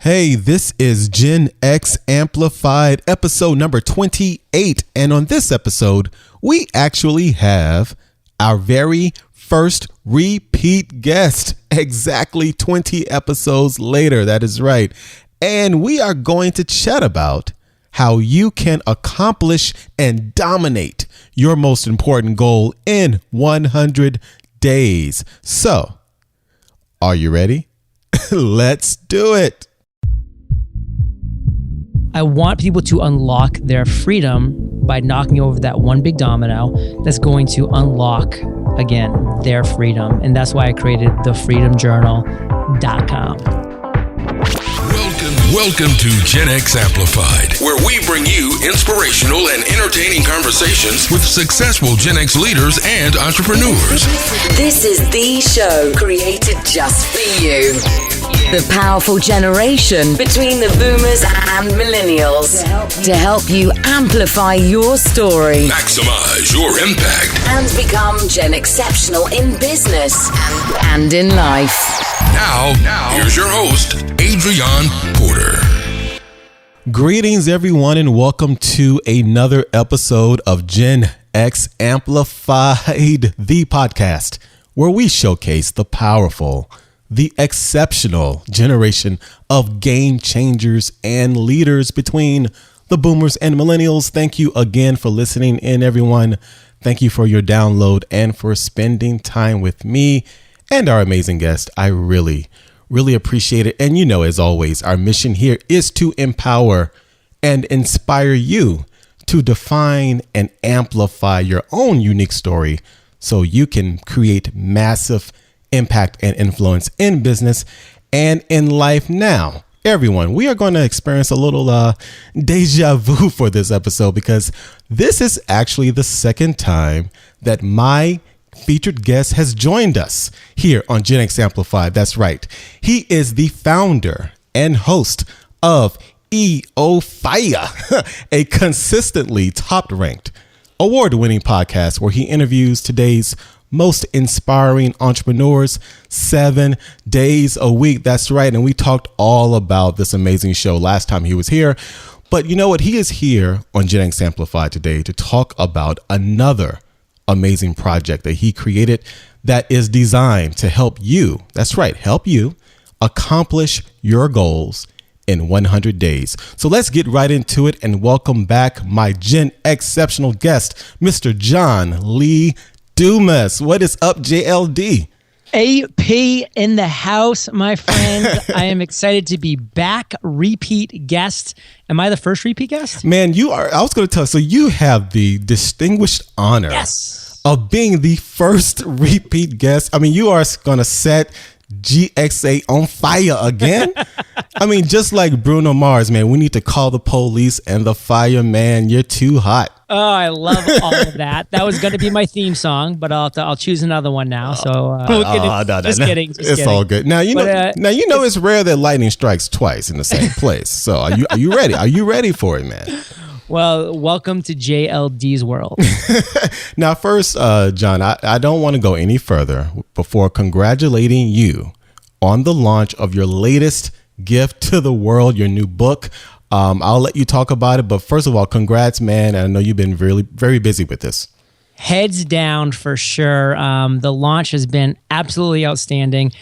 Hey, this is Gen X Amplified, episode number 28. And on this episode, we actually have our very first repeat guest, exactly 20 episodes later. That is right. And we are going to chat about how you can accomplish and dominate your most important goal in 100 days. So, are you ready? Let's do it. I want people to unlock their freedom by knocking over that one big domino that's going to unlock, again, their freedom. And that's why I created thefreedomjournal.com. Welcome to Gen X Amplified, where we bring you inspirational and entertaining conversations with successful Gen X leaders and entrepreneurs. This is the show created just for you. The powerful generation between the boomers and millennials to help you amplify your story, Maximize your impact, and become Gen Exceptional in business and in life. Now, here's your host, Adrian Porter. Greetings, everyone, and welcome to another episode of Gen X Amplified, the podcast where we showcase the powerful, the exceptional generation of game changers and leaders between the boomers and millennials. Thank you again for listening in, everyone. Thank you for your download and for spending time with me and our amazing guest. I really appreciate it. And you know, as always, our mission here is to empower and inspire you to define and amplify your own unique story so you can create massive impact and influence in business and in life. Now, everyone, we are going to experience a little deja vu for this episode because this is actually the second time that my featured guest has joined us here on Gen X Amplified. That's right. He is the founder and host of EOFire, a consistently top-ranked, award-winning podcast where he interviews today's most inspiring entrepreneurs 7 days a week. That's right. And we talked all about this amazing show last time he was here. But you know what? He is here on Gen X Amplified today to talk about another amazing project that he created that is designed to help you. That's right. Help you accomplish your goals in 100 days. So let's get right into it and welcome back my Gen Exceptional guest, Mr. John Lee Dumas. What is up, JLD? AP in the house, my friend. I am excited to be back. Repeat guest. Am I the first repeat guest? Man, you are. I was going to tell you. So you have the distinguished honor of being the first repeat guest. I mean, you are going to set GXA on fire again. I mean, just like Bruno Mars, man, we need to call the police and the fireman. You're too hot. Oh, I love all of that. That was going to be my theme song, but I'll choose another one now. So just kidding. It's all good. Now you know it's rare that lightning strikes twice in the same place. So are you ready? Are you ready for it, man? Well, welcome to JLD's world. Now, first, John, I don't want to go any further before congratulating you on the launch of your latest gift to the world, your new book. I'll let you talk about it. But first of all, congrats, man. I know you've been really, very busy with this. Heads down for sure. The launch has been absolutely outstanding.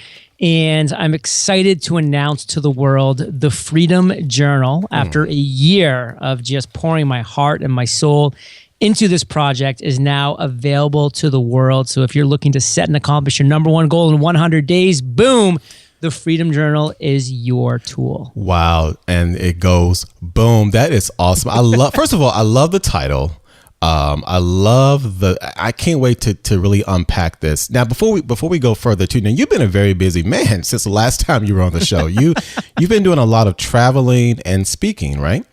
And I'm excited to announce to the world the Freedom Journal, after a year of just pouring my heart and my soul into this project, is now available to the world. So if you're looking to set and accomplish your number one goal in 100 days, boom, the Freedom Journal is your tool. Wow. And it goes boom. That is awesome. First of all, I love the title. I can't wait to really unpack this. Now, before we go further too, now you've been a very busy man since the last time you were on the show. You've been doing a lot of traveling and speaking, right?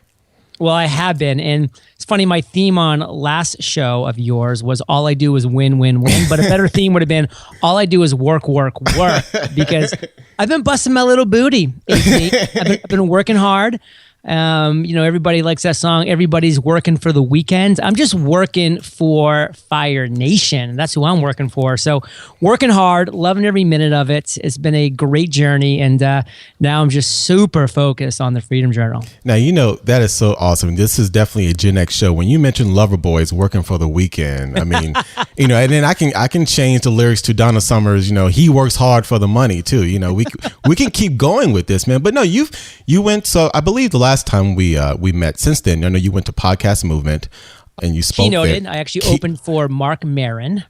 Well, I have been. And it's funny, my theme on last show of yours was all I do is win, win, win. But a better theme would have been all I do is work, work, work. Because I've been busting my little booty. I've been working hard. Everybody likes that song. Everybody's working for the weekend. I'm just working for Fire Nation. That's who I'm working for. So working hard, loving every minute of it. It's been a great journey. And now I'm just super focused on the Freedom Journal. Now, that is so awesome. This is definitely a Gen X show. When you mention Loverboys working for the weekend, I mean, and then I can change the lyrics to Donna Summer's, he works hard for the money too. We can keep going with this, man. But no, you went, so I believe the last time we met, since then, I know you went to Podcast Movement and you spoke keynoted. there. I actually opened for Mark Maron.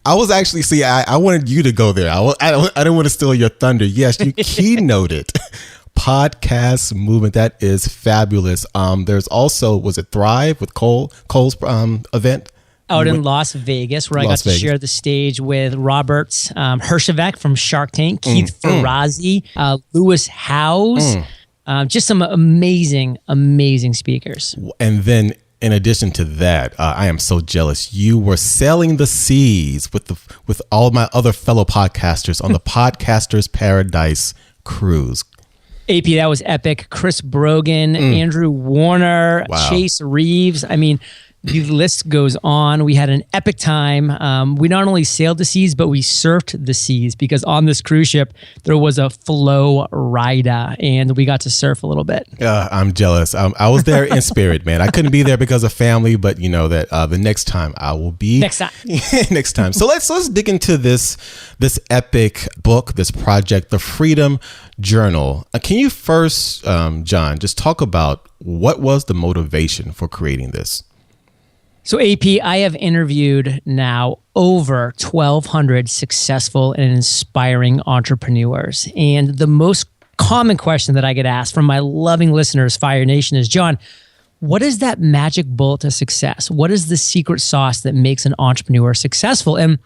I was actually, I wanted you to go there. I didn't want to steal your thunder. Yes, you keynoted Podcast Movement. That is fabulous. There's also, was it Thrive with Cole's event? Out in Las Vegas, where I got to share the stage with Robert Herjavec from Shark Tank, Keith Ferrazzi, Lewis Howes, just some amazing speakers. And then in addition to that, I am so jealous. You were sailing the seas with all my other fellow podcasters on the Podcasters Paradise cruise. AP, that was epic. Chris Brogan, Andrew Warner, Chase Reeves. I mean, the list goes on. We had an epic time. We not only sailed the seas, but we surfed the seas, because on this cruise ship, there was a flow rider and we got to surf a little bit. I'm jealous. I was there in spirit, man. I couldn't be there because of family, but that the next time I will be. Next time. Next time. So let's dig into this epic book, this project, the Freedom Journal. Can you first, John, just talk about what was the motivation for creating this? So AP, I have interviewed now over 1,200 successful and inspiring entrepreneurs. And the most common question that I get asked from my loving listeners, Fire Nation, is, John, what is that magic bullet to success? What is the secret sauce that makes an entrepreneur successful? And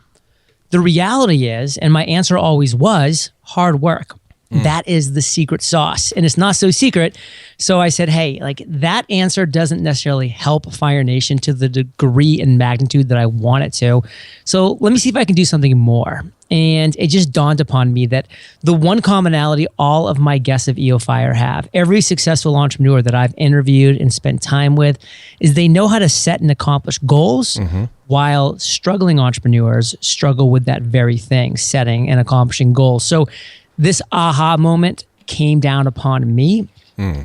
the reality is, and my answer always was, hard work. That is the secret sauce. And it's not so secret. So I said, hey, that answer doesn't necessarily help Fire Nation to the degree and magnitude that I want it to. So let me see if I can do something more. And it just dawned upon me that the one commonality all of my guests of EOFire have, every successful entrepreneur that I've interviewed and spent time with, is they know how to set and accomplish goals, while struggling entrepreneurs struggle with that very thing, setting and accomplishing goals. So this aha moment came down upon me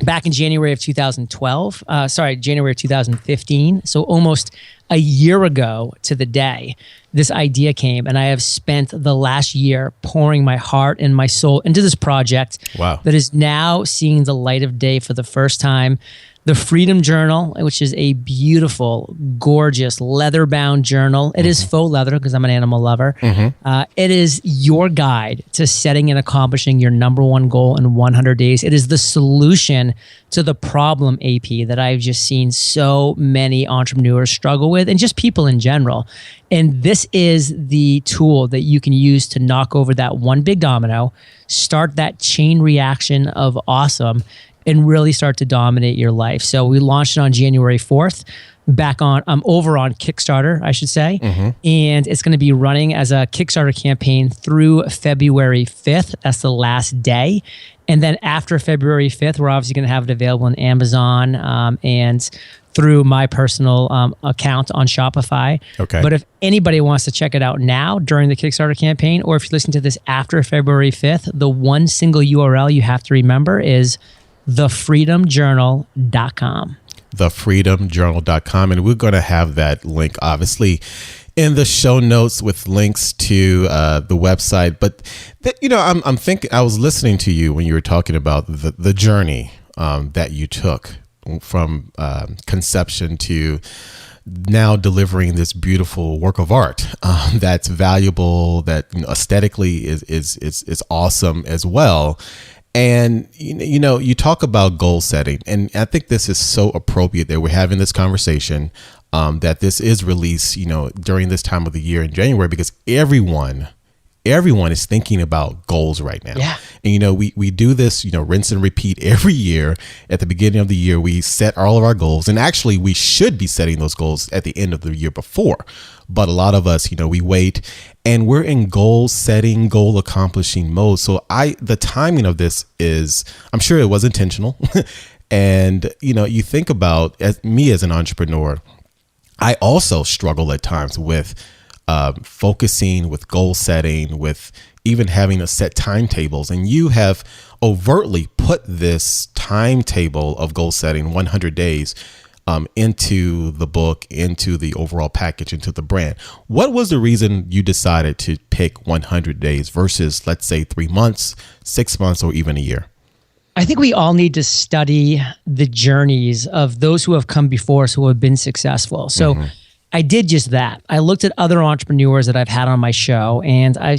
back in January of 2015. So almost a year ago to the day, this idea came, and I have spent the last year pouring my heart and my soul into this project that is now seeing the light of day for the first time. The Freedom Journal, which is a beautiful, gorgeous, leather-bound journal. It is faux leather because I'm an animal lover. It is your guide to setting and accomplishing your number one goal in 100 days. It is the solution to the problem, AP, that I've just seen so many entrepreneurs struggle with, and just people in general. And this is the tool that you can use to knock over that one big domino, start that chain reaction of awesome, and really start to dominate your life. So we launched it on January 4th. I'm over on Kickstarter, I should say. And it's going to be running as a Kickstarter campaign through February 5th. That's the last day. And then after February 5th, we're obviously going to have it available on Amazon and through my personal account on Shopify. Okay. But if anybody wants to check it out now during the Kickstarter campaign, or if you listen to this after February 5th, the one single URL you have to remember is thefreedomjournal.com. Thefreedomjournal.com. And we're going to have that link, obviously, in the show notes with links to the website. But, I'm thinking, I was listening to you when you were talking about the journey that you took from conception to now delivering this beautiful work of art that's valuable, that aesthetically is awesome as well. And, you talk about goal setting, and I think this is so appropriate that we're having this conversation, that this is released, during this time of the year in January, because everyone everyone is thinking about goals right now. Yeah. And, we do this, rinse and repeat every year. At the beginning of the year, we set all of our goals. And actually, we should be setting those goals at the end of the year before. But a lot of us, we wait and we're in goal setting, goal accomplishing mode. So the timing of this is, I'm sure it was intentional. And, you think about me as an entrepreneur, I also struggle at times with focusing, with goal setting, with even having to set timetables. And you have overtly put this timetable of goal setting, 100 days, into the book, into the overall package, into the brand. What was the reason you decided to pick 100 days versus, let's say, 3 months, 6 months, or even a year? I think we all need to study the journeys of those who have come before us who have been successful. So I did just that. I looked at other entrepreneurs that I've had on my show, and I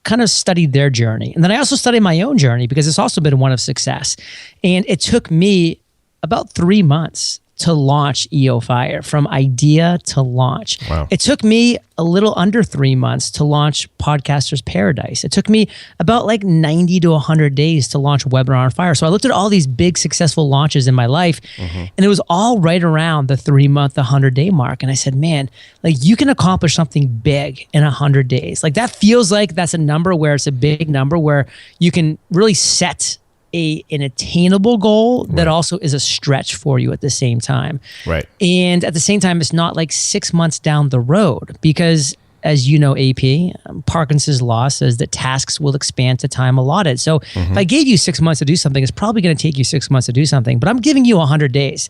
kind of studied their journey. And then I also studied my own journey because it's also been one of success. And it took me about 3 months to launch EOFire, from idea to launch. Wow. It took me a little under 3 months to launch Podcaster's Paradise. It took me about 90 to 100 days to launch Webinar on Fire. So I looked at all these big successful launches in my life, and it was all right around the 3 month, 100-day mark. And I said, man, you can accomplish something big in 100 days. That feels like that's a number where it's a big number where you can really set an attainable goal that also is a stretch for you at the same time. Right. And at the same time, it's not 6 months down the road because, as you know, AP, Parkinson's law says that tasks will expand to time allotted. So if I gave you 6 months to do something, it's probably going to take you 6 months to do something, but I'm giving you 100 days.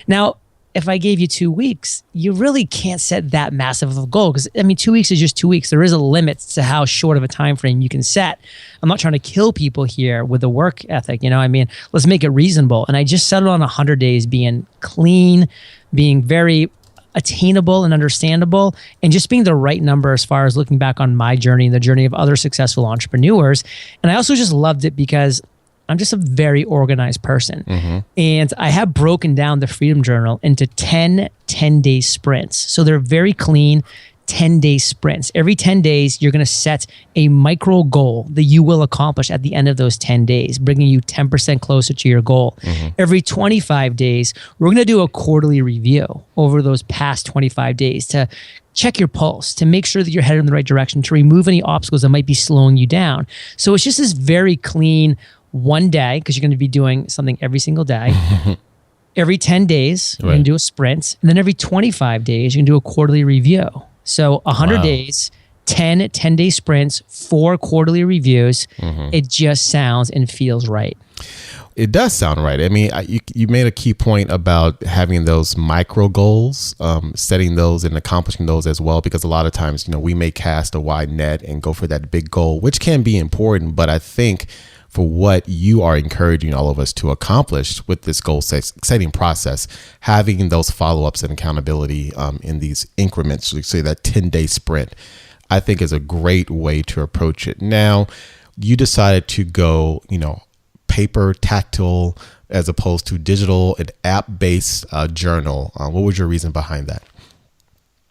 Now, if I gave you 2 weeks, you really can't set that massive of a goal because 2 weeks is just 2 weeks. There is a limit to how short of a time frame you can set. I'm not trying to kill people here with the work ethic. Let's make it reasonable. And I just settled on 100 days being clean, being very attainable and understandable, and just being the right number as far as looking back on my journey and the journey of other successful entrepreneurs. And I also just loved it because I'm just a very organized person. And I have broken down the Freedom Journal into 10-day sprints. So they're very clean 10-day sprints. Every 10 days, you're going to set a micro goal that you will accomplish at the end of those 10 days, bringing you 10% closer to your goal. Every 25 days, we're going to do a quarterly review over those past 25 days to check your pulse, to make sure that you're headed in the right direction, to remove any obstacles that might be slowing you down. So it's just this very clean one day, because you're going to be doing something every single day. Every 10 days, you're going to do a sprint. And then every 25 days, you can do a quarterly review. So 100 days, 10-day sprints, 4 quarterly reviews. It just sounds and feels right. It does sound right. You made a key point about having those micro goals, setting those and accomplishing those as well, because a lot of times, we may cast a wide net and go for that big goal, which can be important. But I think for what you are encouraging all of us to accomplish with this goal setting process, having those follow-ups and accountability in these increments, so say that 10-day sprint, I think is a great way to approach it. Now, you decided to go, paper, tactile, as opposed to digital and app-based journal. What was your reason behind that?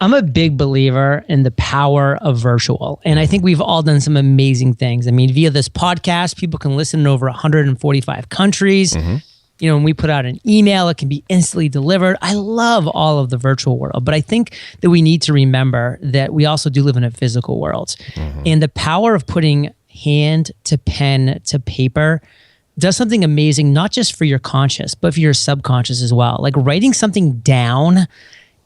I'm a big believer in the power of virtual. And I think we've all done some amazing things. Via this podcast, people can listen in over 145 countries. When we put out an email, it can be instantly delivered. I love all of the virtual world, but I think that we need to remember that we also do live in a physical world. And the power of putting hand to pen to paper does something amazing, not just for your conscious, but for your subconscious as well. Writing something down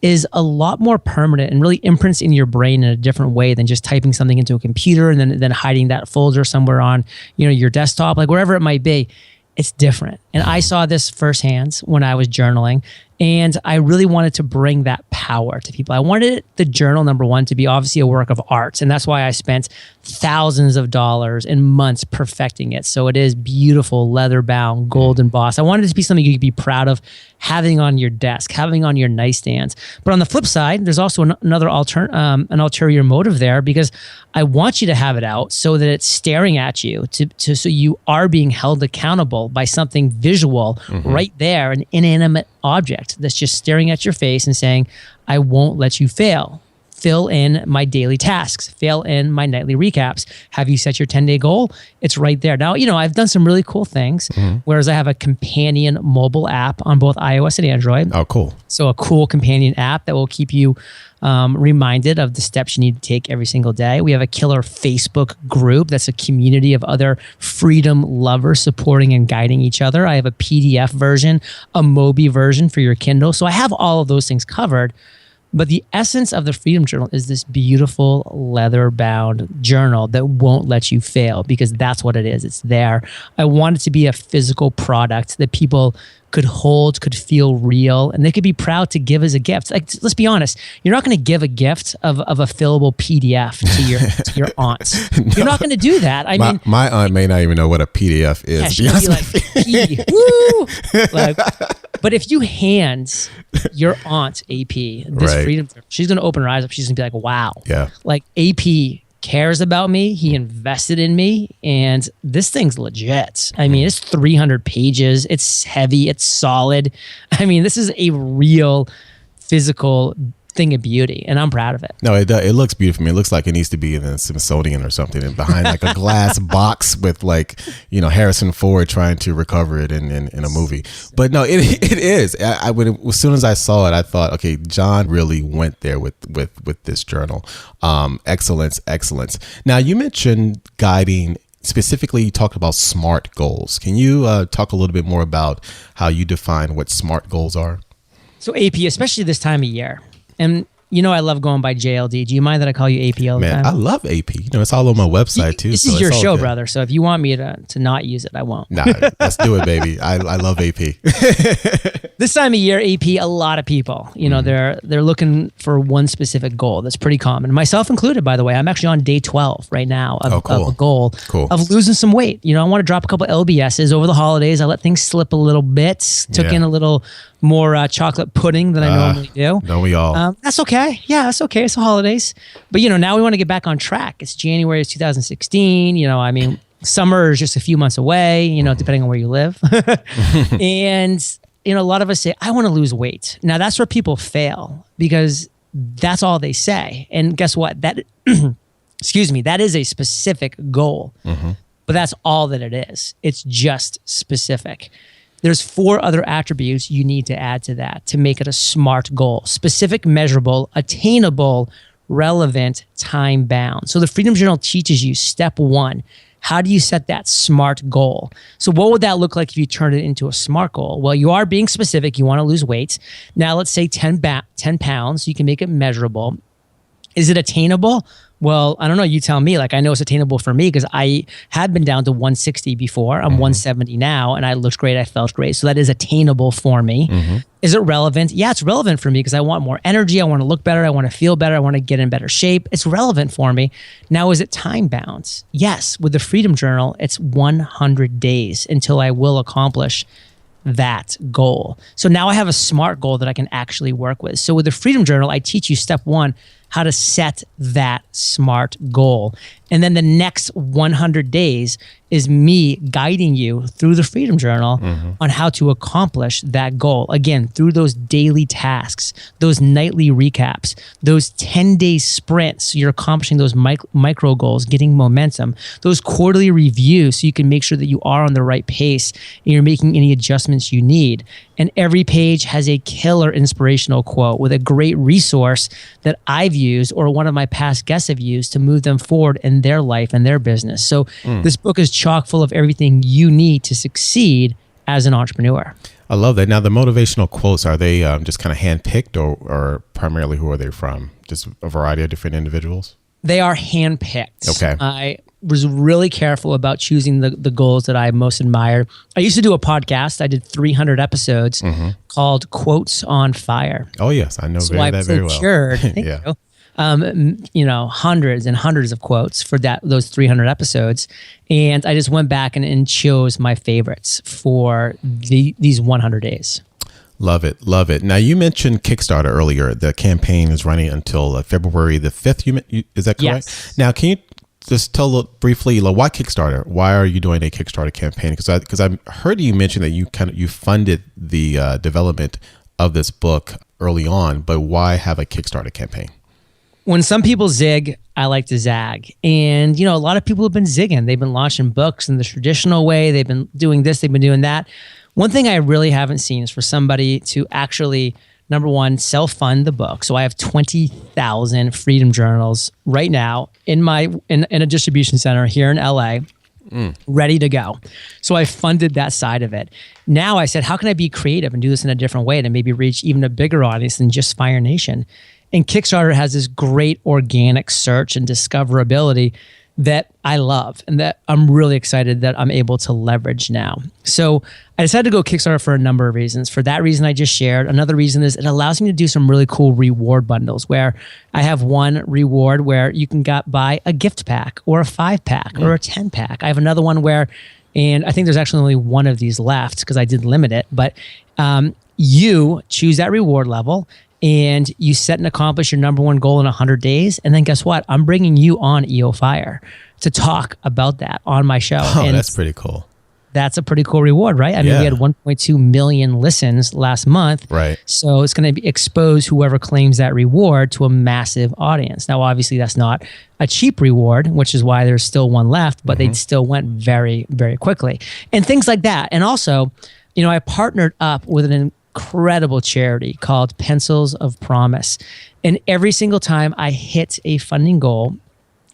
is a lot more permanent and really imprints in your brain in a different way than just typing something into a computer and then hiding that folder somewhere on your desktop, wherever it might be. It's different. And I saw this firsthand when I was journaling, and I really wanted to bring that power to people. I wanted the journal, number one, to be obviously a work of art. And that's why I spent thousands of dollars and months perfecting it. So it is beautiful, leather bound, gold embossed. I wanted it to be something you could be proud of having on your desk, having on your nightstands. But on the flip side, there's also another an ulterior motive there, because I want you to have it out so that it's staring at you, so you are being held accountable by something visual right there, an inanimate object that's just staring at your face and saying, I won't let you fail. fill in my daily tasks, fill in my nightly recaps. Have you set your 10-day goal? It's right there. Now, I've done some really cool things, whereas I have a companion mobile app on both iOS and Android. Oh, cool. So a cool companion app that will keep you reminded of the steps you need to take every single day. We have a killer Facebook group that's a community of other freedom lovers supporting and guiding each other. I have a PDF version, a Mobi version for your Kindle. So I have all of those things covered. But the essence of the Freedom Journal is this beautiful leather-bound journal that won't let you fail, because that's what it is. It's there. I want it to be a physical product that people could hold, could feel real, and they could be proud to give as a gift. Like, let's be honest, you're not going to give a gift of a fillable PDF to your aunts. No. You're not going to do that. My aunt may not even know what a PDF is. Yeah, she'll be like, woo! Like, but if you hand your aunt AP this Freedom Journal, she's going to open her eyes up. She's going to be like, wow. Yeah. Like, AP cares about me. He invested in me, and this thing's legit. I mean, it's 300 pages. It's heavy. It's solid. I mean, this is a real physical thing of beauty, and I'm proud of it. No, it looks beautiful. I mean, it looks like it needs to be in the Smithsonian or something, and behind like a glass box with Harrison Ford trying to recover it in a movie. But no, it is. As soon as I saw it, I thought, okay, John really went there with this journal. Excellence. Now, you mentioned guiding. Specifically, you talked about SMART goals. Can you talk a little bit more about how you define what SMART goals are? So AP, especially this time of year. And I love going by JLD. Do you mind that I call you AP all the time? Man, I love AP. It's all on my website too. This is your show, brother. So if you want me to not use it, I won't. Nah, let's do it, baby. I love AP. This time of year, AP, a lot of people, they're looking for one specific goal. That's pretty common. Myself included, by the way. I'm actually on day 12 right now of a goal of losing some weight. I want to drop a couple LBSs over the holidays. I let things slip a little bit. Took in a little more chocolate pudding than I normally do. Don't we all? That's okay. Yeah, that's okay. It's the holidays. But, now we want to get back on track. It's January 2016. Summer is just a few months away, depending on where you live. And, a lot of us say, I want to lose weight. Now, that's where people fail, because that's all they say. And guess what? That, excuse me, that is a specific goal. But that's all that it is. It's just specific. There's 4 other attributes you need to add to that to make it a SMART goal: specific, measurable, attainable, relevant, time bound. So the Freedom Journal teaches you step 1. How do you set that SMART goal? So what would that look like if you turn it into a SMART goal? Well, you are being specific. You want to lose weight. Now let's say 10 pounds. So you can make it measurable. Is it attainable? Well, I don't know. You tell me. I know it's attainable for me because I had been down to 160 before. I'm 170 now, and I looked great. I felt great. So that is attainable for me. Is it relevant? Yeah, it's relevant for me because I want more energy. I want to look better. I want to feel better. I want to get in better shape. It's relevant for me. Now, is it time bound? Yes. With the Freedom Journal, it's 100 days until I will accomplish that goal. So now I have a SMART goal that I can actually work with. So with the Freedom Journal, I teach you step 1, how to set that SMART goal. And then the next 100 days is me guiding you through the Freedom Journal on how to accomplish that goal. Again, through those daily tasks, those nightly recaps, those 10-day sprints. So you're accomplishing those micro goals, getting momentum, those quarterly reviews so you can make sure that you are on the right pace and you're making any adjustments you need. And every page has a killer inspirational quote with a great resource that I've used or one of my past guests have used to move them forward in their life and their business. So this book is chock full of everything you need to succeed as an entrepreneur. I love that. Now, the motivational quotes, are they just kind of handpicked or primarily who are they from? Just a variety of different individuals? They are handpicked. Okay. I was really careful about choosing the goals that I most admire. I used to do a podcast. I did 300 episodes called Quotes on Fire. Oh, yes. I know So that very well. Thank you. Hundreds and hundreds of quotes for those 300 episodes. And I just went back and chose my favorites for these 100 days. Love it. Love it. Now, you mentioned Kickstarter earlier. The campaign is running until February the 5th. Is that correct? Yes. Now, can you just tell briefly, why Kickstarter? Why are you doing a Kickstarter campaign? Because I heard you mention that you funded the development of this book early on, but why have a Kickstarter campaign? When some people zig, I like to zag. And, a lot of people have been zigging. They've been launching books in the traditional way. They've been doing this, they've been doing that. One thing I really haven't seen is for somebody to actually, number one, self-fund the book. So I have 20,000 Freedom Journals right now in a distribution center here in LA, ready to go. So I funded that side of it. Now I said, how can I be creative and do this in a different way to maybe reach even a bigger audience than just Fire Nation? And Kickstarter has this great organic search and discoverability that I love and that I'm really excited that I'm able to leverage now. So I decided to go Kickstarter for a number of reasons. For that reason I just shared. Another reason is it allows me to do some really cool reward bundles where I have one reward where you can buy a gift pack or a 5-pack or a 10-pack. I have another one where, and I think there's actually only one of these left because I did limit it, but you choose that reward level and you set and accomplish your number one goal in 100 days. And then guess what? I'm bringing you on EOFire to talk about that on my show. Oh, and that's pretty cool. That's a pretty cool reward, right? I mean, we had 1.2 million listens last month. Right. So it's going to expose whoever claims that reward to a massive audience. Now, obviously, that's not a cheap reward, which is why there's still one left, but they still went very, very quickly. And things like that. And also, I partnered up with an incredible charity called Pencils of Promise. And every single time I hit a funding goal,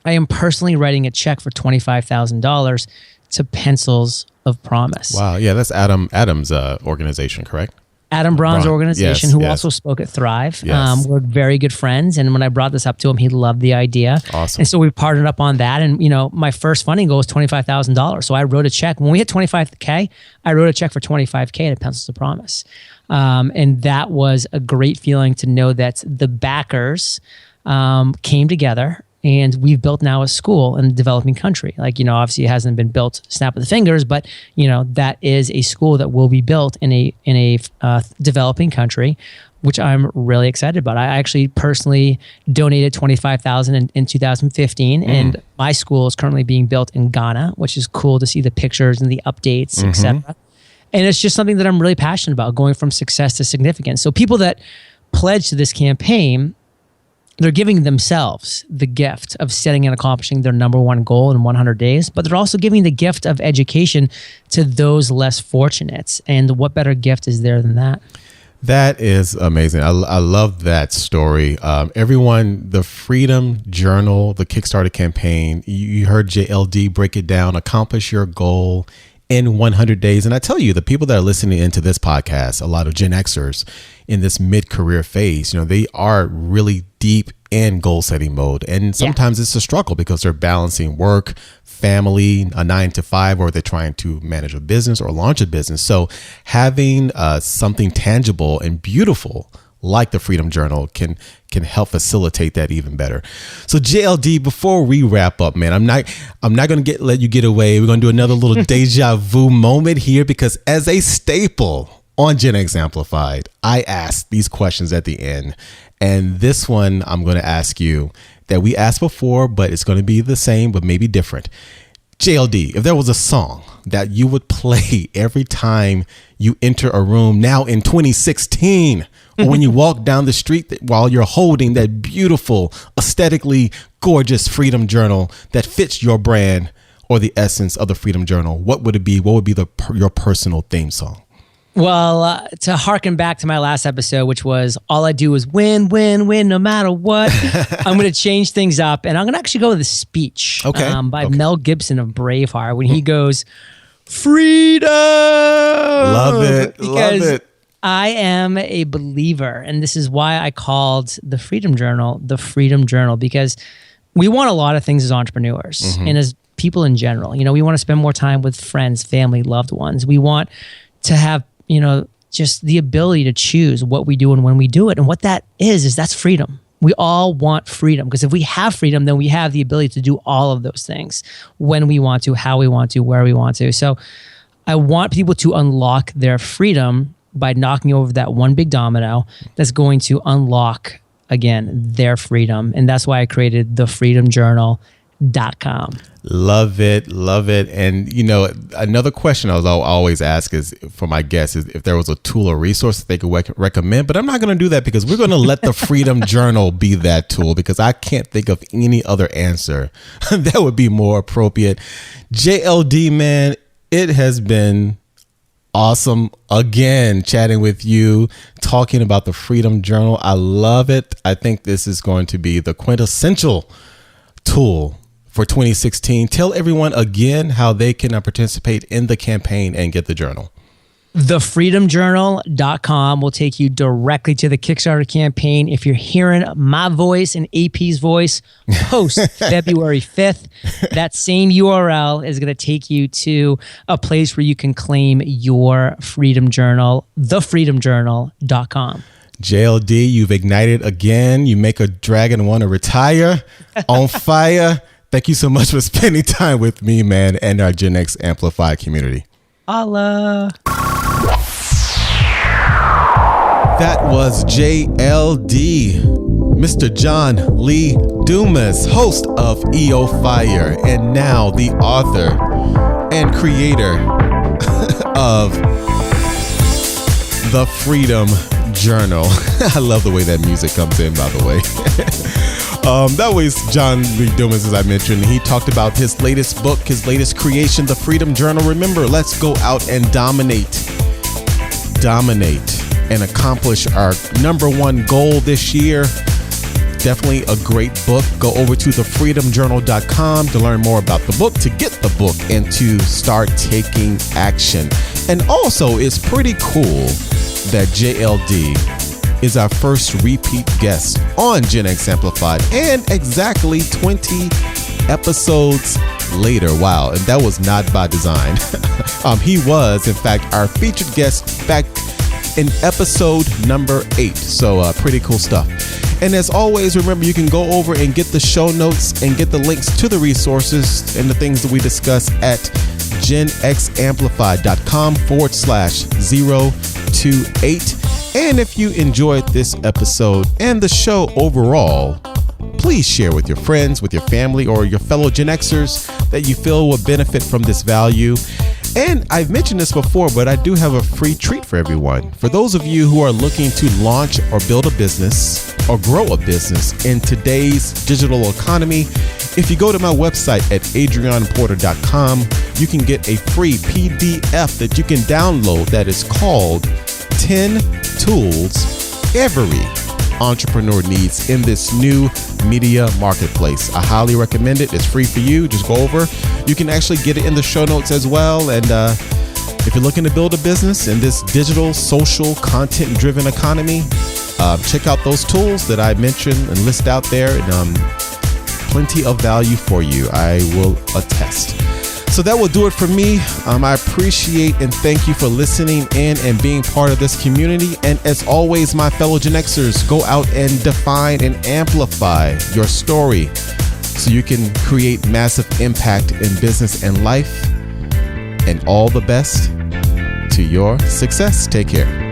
I am personally writing a check for $25,000 to Pencils of Promise. Wow. Yeah, that's Adam's organization, correct? Adam Braun's organization, yes, who yes. also spoke at Thrive. Yes. We're very good friends. And when I brought this up to him, he loved the idea. Awesome. And so we partnered up on that. And, my first funding goal was $25,000. So I wrote a check. When we hit 25K, I wrote a check for $25K to Pencils of Promise. And that was a great feeling to know that the backers came together. And we've built now a school in a developing country. Like, obviously it hasn't been built snap of the fingers, but, that is a school that will be built in a developing country, which I'm really excited about. I actually personally donated $25,000 in 2015, and my school is currently being built in Ghana, which is cool to see the pictures and the updates, etc. And it's just something that I'm really passionate about, going from success to significance. So people that pledge to this campaign, they're giving themselves the gift of setting and accomplishing their number one goal in 100 days, but they're also giving the gift of education to those less fortunate. And what better gift is there than that? That is amazing. I love that story. Everyone, the Freedom Journal, the Kickstarter campaign, you heard JLD break it down, accomplish your goal in 100 days. And I tell you, the people that are listening into this podcast, a lot of Gen Xers in this mid-career phase, they are really deep in goal setting mode. And sometimes it's a struggle because they're balancing work, family, a 9-to-5, or they're trying to manage a business or launch a business. So having something tangible and beautiful like the Freedom Journal can help facilitate that even better. So JLD, before we wrap up, man, I'm not going to let you get away. We're going to do another little deja vu moment here, because as a staple on Gen X Amplified, I ask these questions at the end. And this one I'm going to ask you that we asked before, but it's going to be the same, but maybe different. JLD, if there was a song that you would play every time you enter a room now in 2016, or when you walk down the street while you're holding that beautiful, aesthetically gorgeous Freedom Journal that fits your brand or the essence of the Freedom Journal, what would it be? What would be your personal theme song? Well, to harken back to my last episode, which was all I do is win, win, win, no matter what, I'm going to change things up. And I'm going to actually go with a speech by Mel Gibson of Braveheart when he goes, freedom! Love it. Love it. I am a believer, and this is why I called the Freedom Journal the Freedom Journal, because we want a lot of things as entrepreneurs and as people in general. We want to spend more time with friends, family, loved ones. We want to have just the ability to choose what we do and when we do it. And what that is that's freedom. We all want freedom, because if we have freedom, then we have the ability to do all of those things when we want to, how we want to, where we want to. So I want people to unlock their freedom by knocking over that one big domino that's going to unlock, again, their freedom. And that's why I created the Freedom Journal freedomjournal.com. Love it. Love it. And, you know, another question I always ask is for my guests is if there was a tool or resource that they could recommend. But I'm not going to do that because we're going to let the Freedom Journal be that tool, because I can't think of any other answer that would be more appropriate. JLD, man, it has been awesome again chatting with you, talking about the Freedom Journal. I love it. I think this is going to be the quintessential tool for 2016. Tell everyone again how they can participate in the campaign and get the journal. TheFreedomJournal.com will take you directly to the Kickstarter campaign. If you're hearing my voice and AP's voice post February 5th, that same URL is going to take you to a place where you can claim your Freedom Journal, TheFreedomJournal.com. JLD, you've ignited again. You make a dragon want to retire. On fire. Thank you so much for spending time with me, man, and our Gen X Amplify community. Allah. That was JLD, Mr. John Lee Dumas, host of EOFire, and now the author and creator of the Freedom Journal. I love the way that music comes in, by the way. That was John Lee Dumas, as I mentioned. He talked about his latest book, his latest creation, The Freedom Journal. Remember, let's go out and dominate, and accomplish our number one goal this year. Definitely a great book. Go over to thefreedomjournal.com to learn more about the book, to get the book, and to start taking action. And also, it's pretty cool that JLD is our first repeat guest on Gen X Amplified, and exactly 20 episodes later. Wow, and that was not by design. He was, in fact, our featured guest back in episode number 8. So pretty cool stuff. And as always, remember, you can go over and get the show notes and get the links to the resources and the things that we discuss at genxamplified.com/028. And if you enjoyed this episode and the show overall, please share with your friends, with your family, or your fellow Gen Xers that you feel will benefit from this value. And I've mentioned this before, but I do have a free treat for everyone. For those of you who are looking to launch or build a business or grow a business in today's digital economy, if you go to my website at adrianporter.com, you can get a free PDF that you can download that is called 10 Tools Every Entrepreneur Needs in this new media marketplace. I highly recommend it. It's free for you. Just go over. You can actually get it in the show notes as well. And if you're looking to build a business in this digital, social, content-driven economy, check out those tools that I mentioned and list out there. And plenty of value for you, I will attest. So that will do it for me. I appreciate and thank you for listening in and being part of this community. And as always, my fellow Gen Xers, go out and define and amplify your story so you can create massive impact in business and life. And all the best to your success. Take care.